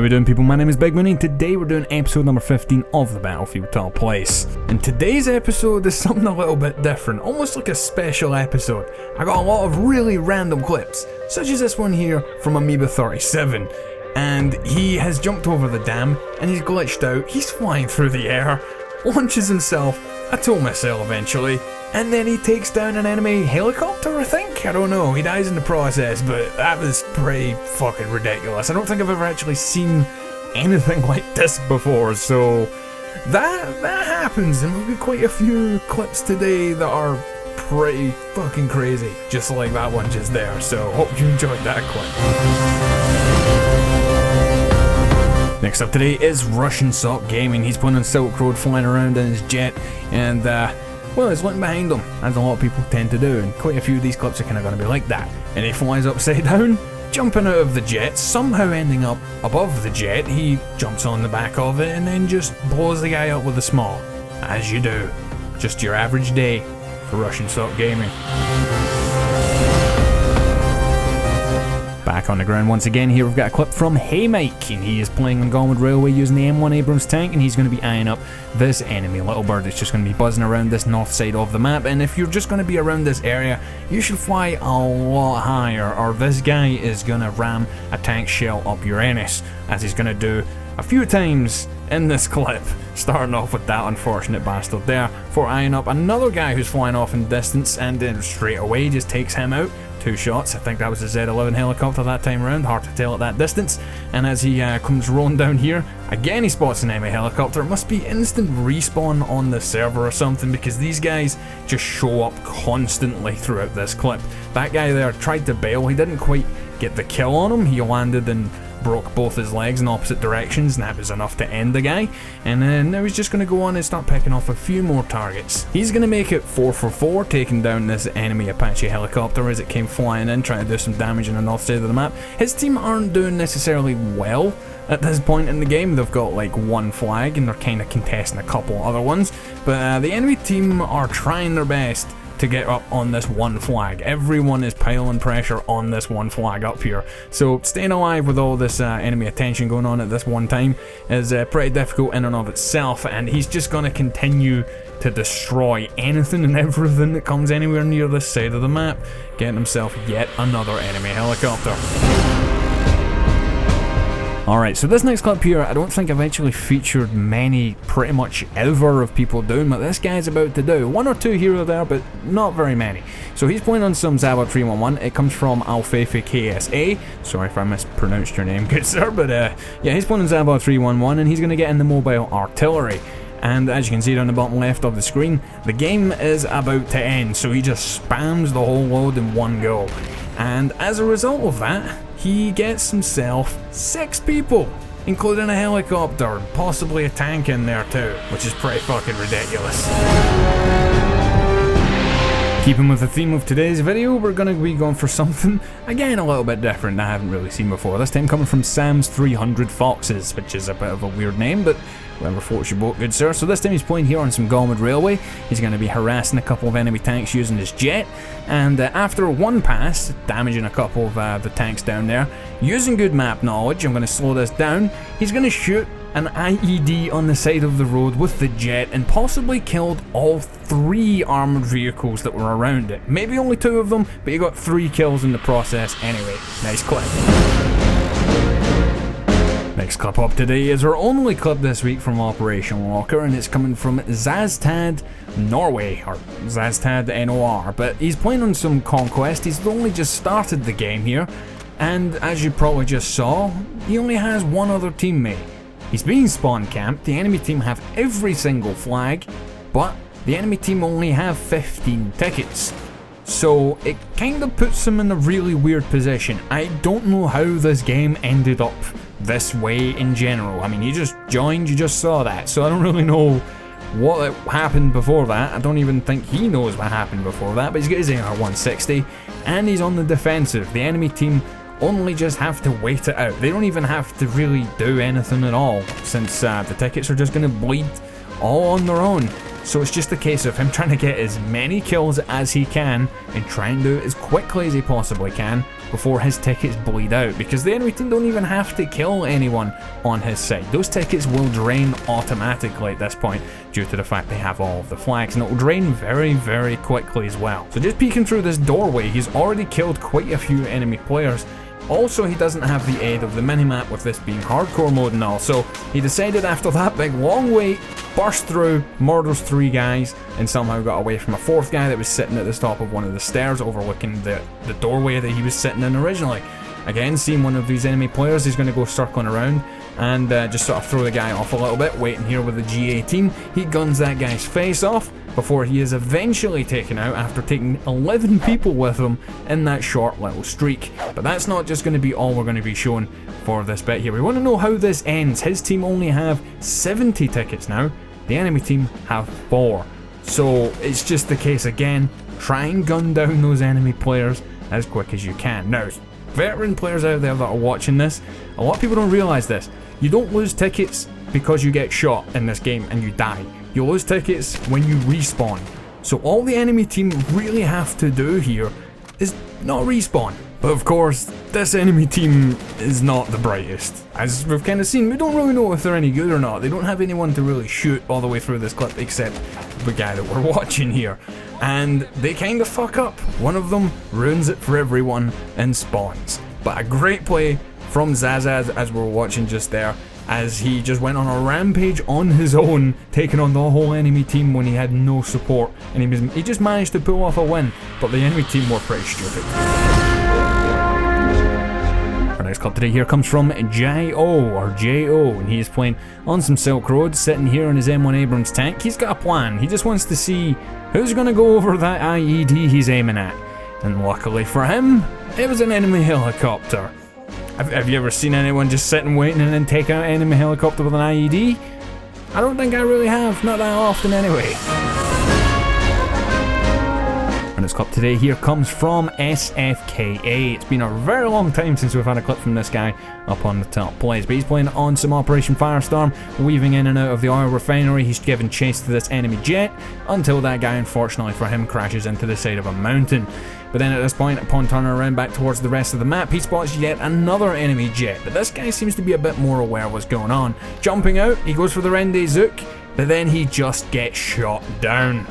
we doing, people? My name is Big Mooney, and today we're doing episode number 15 of the Battlefield Top Place. And today's episode is something a little bit different, almost like a special episode. I got a lot of really random clips, such as this one here from Amoeba 37. And he has jumped over the dam, and he's glitched out, he's flying through the air, launches himself a tow missile eventually, and then he takes down an enemy helicopter, I think? I don't know, he dies in the process, but that was pretty fucking ridiculous. I don't think I've ever actually seen anything like this before, so that happens, and we've got quite a few clips today that are pretty fucking crazy, just like that one just there, so hope you enjoyed that clip. Next up today is Russian Sock Gaming. He's playing on Silk Road, flying around in his jet, and well, he's looking behind him, as a lot of people tend to do, and quite a few of these clips are kind of going to be like that. And he flies upside down, jumping out of the jet, somehow ending up above the jet. He jumps on the back of it and then just blows the guy up with a small, as you do. Just your average day for Russian Sock Gaming. Back on the ground once again, here we've got a clip from Hey Mike, and he is playing on Galway Railway using the M1 Abrams tank, and he's going to be eyeing up this enemy little bird that's just going to be buzzing around this north side of the map. And if you're just going to be around this area, you should fly a lot higher, or this guy is going to ram a tank shell up your anus, as he's going to do a few times in this clip, starting off with that unfortunate bastard there, for eyeing up another guy who's flying off in distance, and then straight away just takes him out. 2 shots. I think that was a Z11 helicopter that time around, hard to tell at that distance. And as he comes rolling down here, again he spots an enemy helicopter. It must be instant respawn on the server or something, because these guys just show up constantly throughout this clip. That guy there tried to bail, he didn't quite get the kill on him, he landed and broke both his legs in opposite directions, and that was enough to end the guy. And then now he's just going to go on and start picking off a few more targets. He's going to make it 4 for 4, taking down this enemy Apache helicopter as it came flying in, trying to do some damage on the north side of the map. His team aren't doing necessarily well at this point in the game. They've got like 1 flag and they're kind of contesting a couple other ones, but the enemy team are trying their best to get up on this 1 flag. Everyone is piling pressure on this 1 flag up here, so staying alive with all this enemy attention going on at this one time is pretty difficult in and of itself, and he's just going to continue to destroy anything and everything that comes anywhere near this side of the map, getting himself yet another enemy helicopter. Alright, so this next clip here, I don't think I've actually featured many, pretty much ever, of people doing what this guy's about to do. 1 or 2 here or there, but not very many. So he's playing on some Zabot 311, it comes from Alfefe KSA, sorry if I mispronounced your name, good sir, but yeah, he's playing on Zabot 311, and he's going to get in the mobile artillery. And as you can see down the bottom left of the screen, the game is about to end, so he just spams the whole load in one go. And as a result of that, he gets himself 6 people, including a helicopter, possibly a tank in there too, which is pretty fucking ridiculous. Keeping with the theme of today's video, we're going to be going for something, again, a little bit different that I haven't really seen before. This time coming from Sam's 300 Foxes, which is a bit of a weird name, but whatever floats your boat, good sir. So this time he's playing here on some Galway Railway. He's going to be harassing a couple of enemy tanks using his jet, and after 1 pass, damaging a couple of the tanks down there, using good map knowledge, I'm going to slow this down, he's going to shoot an IED on the side of the road with the jet and possibly killed all 3 armoured vehicles that were around it. Maybe only 2 of them, but he got 3 kills in the process anyway. Nice clip. Next clip up today is our only clip this week from Operation Locker, and it's coming from Zaztad Norway, or Zaztad NOR, but he's playing on some Conquest. He's only just started the game here, and as you probably just saw, he only has 1 other teammate. He's being spawn camped, the enemy team have every single flag, but the enemy team only have 15 tickets. So it kind of puts him in a really weird position. I don't know how this game ended up this way in general. I mean, you just joined, you just saw that, so I don't really know what happened before that. I don't even think he knows what happened before that, but he's got his AR 160, and he's on the defensive. The enemy team only just have to wait it out. They don't even have to really do anything at all, since the tickets are just going to bleed all on their own. So it's just a case of him trying to get as many kills as he can and try and do it as quickly as he possibly can before his tickets bleed out, because the enemy team don't even have to kill anyone on his side. Those tickets will drain automatically at this point due to the fact they have all of the flags, and it will drain very, very quickly as well. So just peeking through this doorway, he's already killed quite a few enemy players. Also, he doesn't have the aid of the minimap, with this being hardcore mode and all, so he decided after that big long wait, burst through, murders 3 guys, and somehow got away from a 4th guy that was sitting at the top of one of the stairs overlooking the doorway that he was sitting in originally. Again, seeing one of these enemy players, he's going to go circling around and just sort of throw the guy off a little bit, waiting here with the G18. He guns that guy's face off before he is eventually taken out after taking 11 people with him in that short little streak. But that's not just going to be all we're going to be showing for this bit here. We want to know how this ends. His team only have 70 tickets now. The enemy team have 4. So it's just the case again, try and gun down those enemy players as quick as you can. Now, veteran players out there that are watching this, a lot of people don't realise this. You don't lose tickets because you get shot in this game and you die. You lose tickets when you respawn. So all the enemy team really have to do here is not respawn. But of course, this enemy team is not the brightest. As we've kind of seen, we don't really know if they're any good or not. They don't have anyone to really shoot all the way through this clip except the guy that we're watching here. And they kind of fuck up. One of them ruins it for everyone and spawns. But a great play from Zazaz as we're watching just there, as he just went on a rampage on his own, taking on the whole enemy team when he had no support, and he just managed to pull off a win, but the enemy team were pretty stupid. Our next clip today here comes from JOrJ, and he is playing on some Silk Road, sitting here in his M1 Abrams tank. He's got a plan. He just wants to see who's going to go over that IED he's aiming at, and luckily for him, it was an enemy helicopter. Have you ever seen anyone just sit and waiting and then take out an enemy helicopter with an IED? I don't think I really have, not that often anyway. And this clip today here comes from SFKA. It's been a very long time since we've had a clip from this guy up on the top plays, but he's playing on some Operation Firestorm, weaving in and out of the oil refinery. He's giving chase to this enemy jet until that guy, unfortunately for him, crashes into the side of a mountain. But then at this point, upon turning around back towards the rest of the map, he spots yet another enemy jet, but this guy seems to be a bit more aware of what's going on. Jumping out, he goes for the Rende Zook, but then he just gets shot down.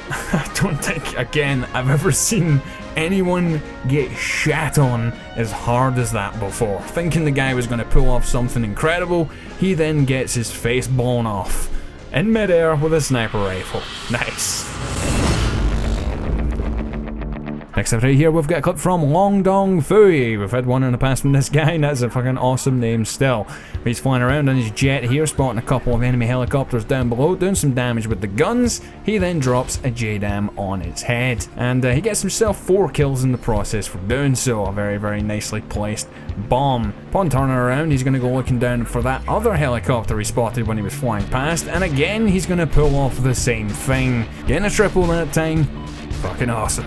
I don't think, again, I've ever seen anyone get shat on as hard as that before. Thinking the guy was going to pull off something incredible, he then gets his face blown off in midair with a sniper rifle. Nice. Next up right here, we've got a clip from Long Dong Fui. We've had one in the past from this guy, and that's a fucking awesome name still. He's flying around on his jet here, spotting a couple of enemy helicopters down below, doing some damage with the guns. He then drops a JDAM on its head, and he gets himself 4 kills in the process for doing so. A very, very nicely placed bomb. Upon turning around, he's going to go looking down for that other helicopter he spotted when he was flying past, and again, he's going to pull off the same thing. Getting a triple that time. Fucking awesome.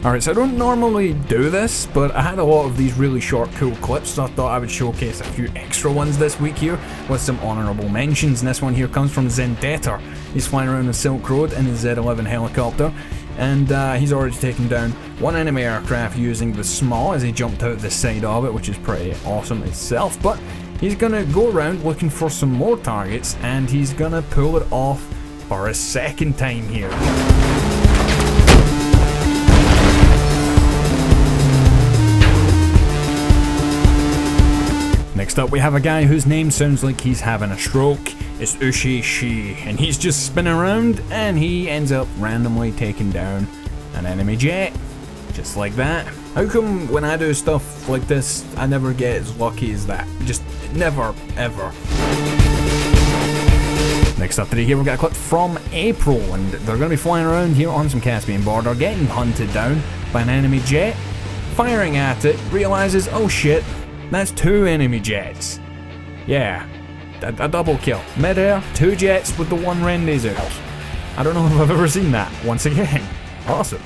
Alright, so I don't normally do this, but I had a lot of these really short, cool clips, so I thought I would showcase a few extra ones this week here with some honourable mentions. And this one here comes from Zendetter. He's flying around the Silk Road in his Z11 helicopter, and he's already taken down one enemy aircraft using the SMAW as he jumped out the side of it, which is pretty awesome itself. But he's gonna go around looking for some more targets, and he's gonna pull it off for a second time here. Next up, we have a guy whose name sounds like he's having a stroke. It's Ushi Shi, and he's just spinning around, and he ends up randomly taking down an enemy jet. Just like that. How come when I do stuff like this, I never get as lucky as that? Just never, ever. Next up today here, we've got a clip from April, and they're going to be flying around here on some Caspian border, getting hunted down by an enemy jet. Firing at it, realizes, oh shit, that's 2 enemy jets. Yeah, a double kill. Mid-air, 2 jets with the 1 Rende Zook. I don't know if I've ever seen that. Once again, awesome.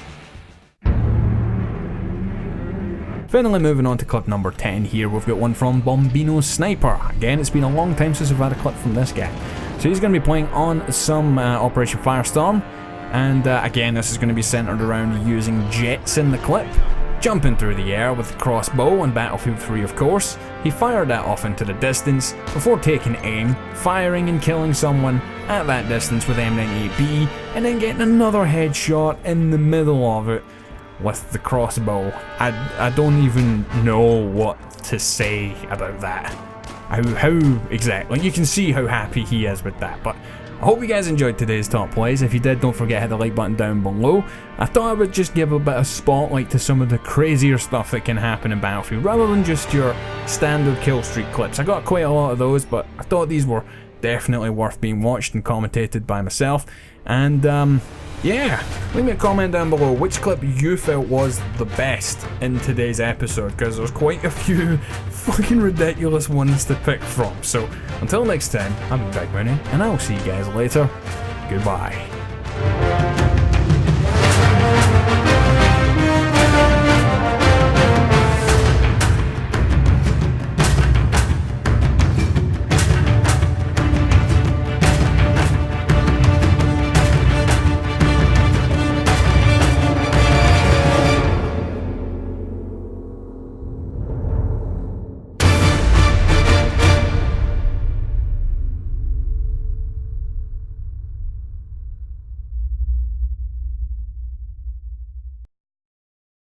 Finally moving on to clip number 10 here, we've got one from Bombino Sniper. Again, it's been a long time since we've had a clip from this guy. So he's going to be playing on some Operation Firestorm, and again this is going to be centered around using jets in the clip. Jumping through the air with the crossbow on Battlefield 3 of course, he fired that off into the distance before taking aim, firing and killing someone at that distance with M98B, and then getting another headshot in the middle of it with the crossbow. I don't even know what to say about that. How exactly? You can see how happy he is with that, but I hope you guys enjoyed today's top plays. If you did, don't forget to hit the like button down below. I thought I would just give a bit of spotlight to some of the crazier stuff that can happen in Battlefield, rather than just your standard kill streak clips. I got quite a lot of those, but I thought these were definitely worth being watched and commentated by myself. And yeah, leave me a comment down below which clip you felt was the best in today's episode, because there's quite a few fucking ridiculous ones to pick from. So until next time, I'm Big Mooney, and I'll see you guys later. Goodbye.